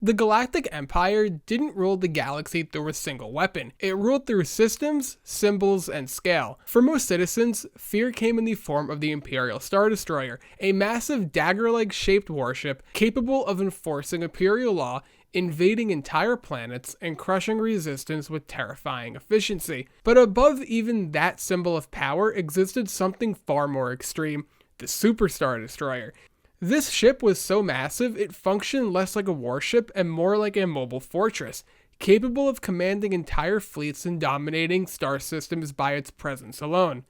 The Galactic Empire didn't rule the galaxy through a single weapon. It ruled through systems, symbols, and scale. For most citizens, fear came in the form of the Imperial Star Destroyer, a massive dagger-like shaped warship capable of enforcing Imperial law, invading entire planets, and crushing resistance with terrifying efficiency. But above even that symbol of power existed something far more extreme: the Super Star Destroyer. This ship was so massive, it functioned less like a warship and more like a mobile fortress, capable of commanding entire fleets and dominating star systems by its presence alone.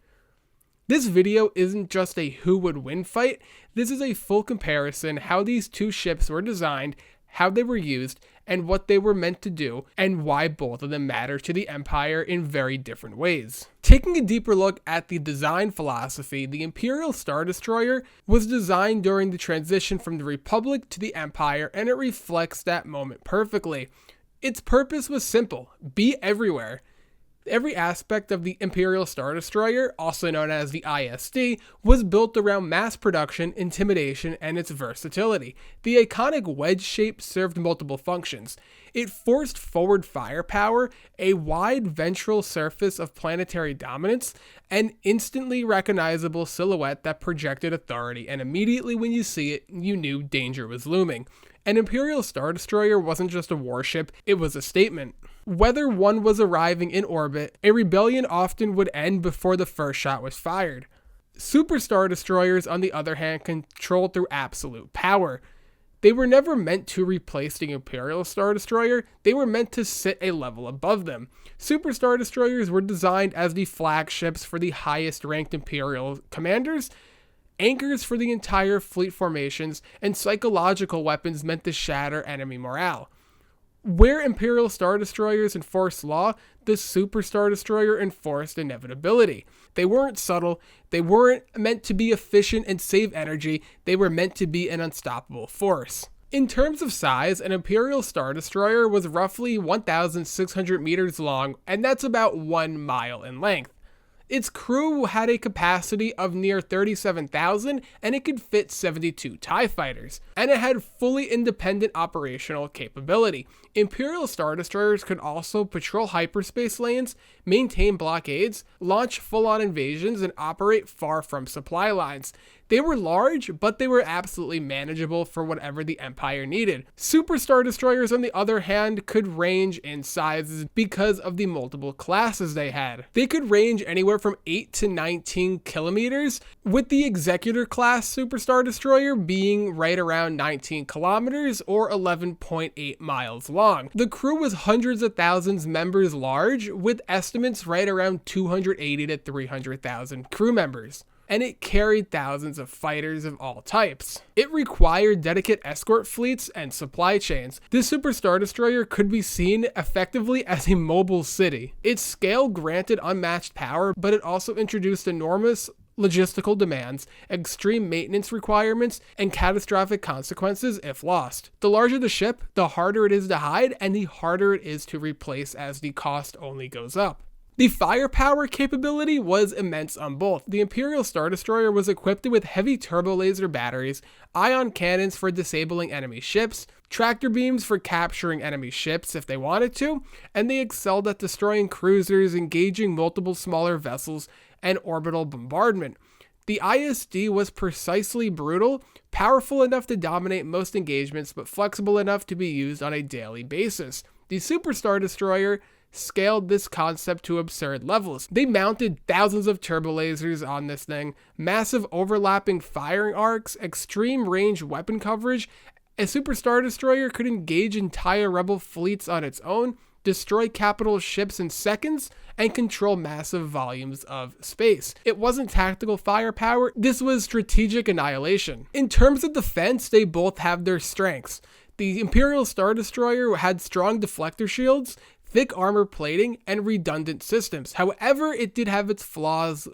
This video isn't just a who would win fight, this is a full comparison how these two ships were designed, how they were used, and what they were meant to do, and why both of them matter to the Empire in very different ways. Taking a deeper look at the design philosophy, the Imperial Star Destroyer was designed during the transition from the Republic to the Empire, and it reflects that moment perfectly. Its purpose was simple: be everywhere. Every aspect of the Imperial Star Destroyer, also known as the ISD, was built around mass production, intimidation, and its versatility. The iconic wedge shape served multiple functions. It forced forward firepower, a wide ventral surface of planetary dominance, an instantly recognizable silhouette that projected authority, and immediately when you see it, you knew danger was looming. An Imperial Star Destroyer wasn't just a warship, it was a statement. Whether one was arriving in orbit, a rebellion often would end before the first shot was fired. Super Star Destroyers, on the other hand, controlled through absolute power. They were never meant to replace the Imperial Star Destroyer, they were meant to sit a level above them. Super Star Destroyers were designed as the flagships for the highest ranked Imperial commanders, anchors for the entire fleet formations, and psychological weapons meant to shatter enemy morale. Where Imperial Star Destroyers enforced law, the Super Star Destroyer enforced inevitability. They weren't subtle, they weren't meant to be efficient and save energy, they were meant to be an unstoppable force. In terms of size, an Imperial Star Destroyer was roughly 1,600 meters long, and that's about 1 mile in length. Its crew had a capacity of near 37,000, and it could fit 72 TIE fighters, and it had fully independent operational capability. Imperial Star Destroyers could also patrol hyperspace lanes, maintain blockades, launch full-on invasions, and operate far from supply lines. They were large, but they were absolutely manageable for whatever the Empire needed. Super Star Destroyers, on the other hand, could range in sizes because of the multiple classes they had. They could range anywhere from 8 to 19 kilometers, with the Executor class Super Star Destroyer being right around 19 kilometers or 11.8 miles long. The crew was hundreds of thousands members large, with estimates right around 280 to 300,000 crew members. And it carried thousands of fighters of all types. It required dedicated escort fleets and supply chains. This Super Star Destroyer could be seen effectively as a mobile city. Its scale granted unmatched power, but it also introduced enormous logistical demands, extreme maintenance requirements, and catastrophic consequences if lost. The larger the ship, the harder it is to hide, and the harder it is to replace as the cost only goes up. The firepower capability was immense on both. The Imperial Star Destroyer was equipped with heavy turbo laser batteries, ion cannons for disabling enemy ships, tractor beams for capturing enemy ships if they wanted to, and they excelled at destroying cruisers, engaging multiple smaller vessels, and orbital bombardment. The ISD was precisely brutal, powerful enough to dominate most engagements, but flexible enough to be used on a daily basis. The Super Star Destroyer scaled this concept to absurd levels. They mounted thousands of turbo lasers on this thing, massive overlapping firing arcs, extreme range weapon coverage. A Super Star Destroyer could engage entire rebel fleets on its own, destroy capital ships in seconds, and control massive volumes of space. It wasn't tactical firepower, this was strategic annihilation. In terms of defense, they both have their strengths. The Imperial Star Destroyer had strong deflector shields, thick armor plating, and redundant systems. However, it did have its flaws,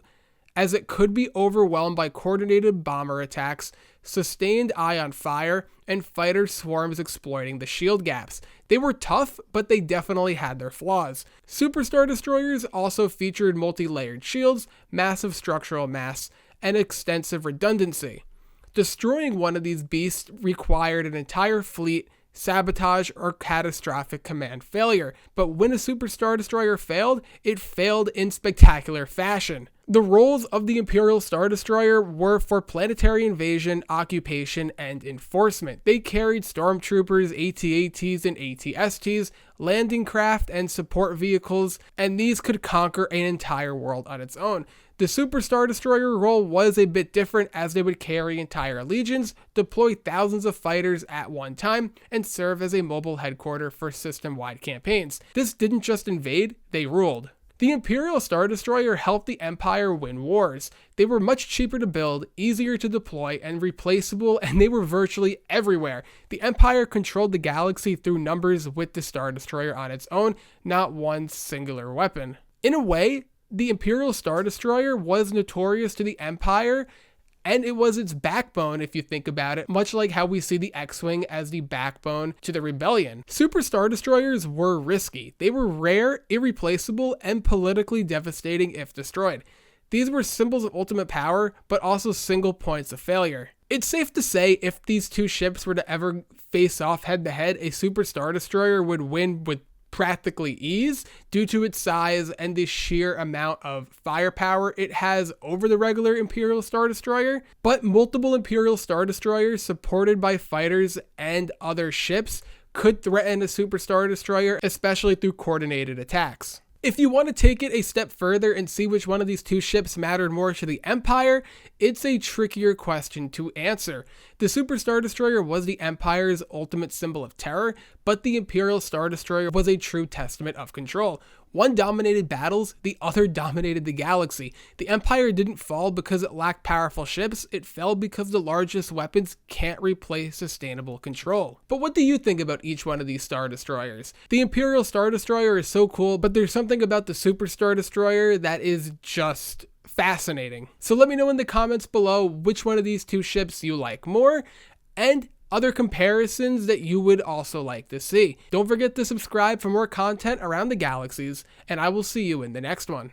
as it could be overwhelmed by coordinated bomber attacks, sustained ion fire, and fighter swarms exploiting the shield gaps. They were tough, but they definitely had their flaws. Super Star Destroyers also featured multi-layered shields, massive structural mass, and extensive redundancy. Destroying one of these beasts required an entire fleet, sabotage, or catastrophic command failure. But when a Super Star Destroyer failed, it failed in spectacular fashion. The roles of the Imperial Star Destroyer were for planetary invasion, occupation, and enforcement. They carried stormtroopers, AT-ATs, and AT-STs, landing craft, and support vehicles, and these could conquer an entire world on its own. The Super Star Destroyer role was a bit different, as they would carry entire legions, deploy thousands of fighters at one time, and serve as a mobile headquarters for system-wide campaigns. This didn't just invade, they ruled. The Imperial Star Destroyer helped the Empire win wars. They were much cheaper to build, easier to deploy, and replaceable, and they were virtually everywhere. The Empire controlled the galaxy through numbers with the Star Destroyer on its own, not one singular weapon. In a way, the Imperial Star Destroyer was notorious to the Empire, and it was its backbone if you think about it, much like how we see the X-Wing as the backbone to the Rebellion. Super Star Destroyers were risky. They were rare, irreplaceable, and politically devastating if destroyed. These were symbols of ultimate power, but also single points of failure. It's safe to say if these two ships were to ever face off head-to-head, a Super Star Destroyer would win with practically ease due to its size and the sheer amount of firepower it has over the regular Imperial Star Destroyer. But multiple Imperial Star Destroyers supported by fighters and other ships could threaten a Super Star Destroyer, especially through coordinated attacks. If you want to take it a step further and see which one of these two ships mattered more to the Empire, it's a trickier question to answer. The Super Star Destroyer was the Empire's ultimate symbol of terror, but the Imperial Star Destroyer was a true testament of control. One dominated battles, the other dominated the galaxy. The Empire didn't fall because it lacked powerful ships, it fell because the largest weapons can't replace sustainable control. But what do you think about each one of these Star Destroyers? The Imperial Star Destroyer is so cool, but there's something about the Super Star Destroyer that is just fascinating. So let me know in the comments below which one of these two ships you like more, and other comparisons that you would also like to see. Don't forget to subscribe for more content around the galaxies, and I will see you in the next one.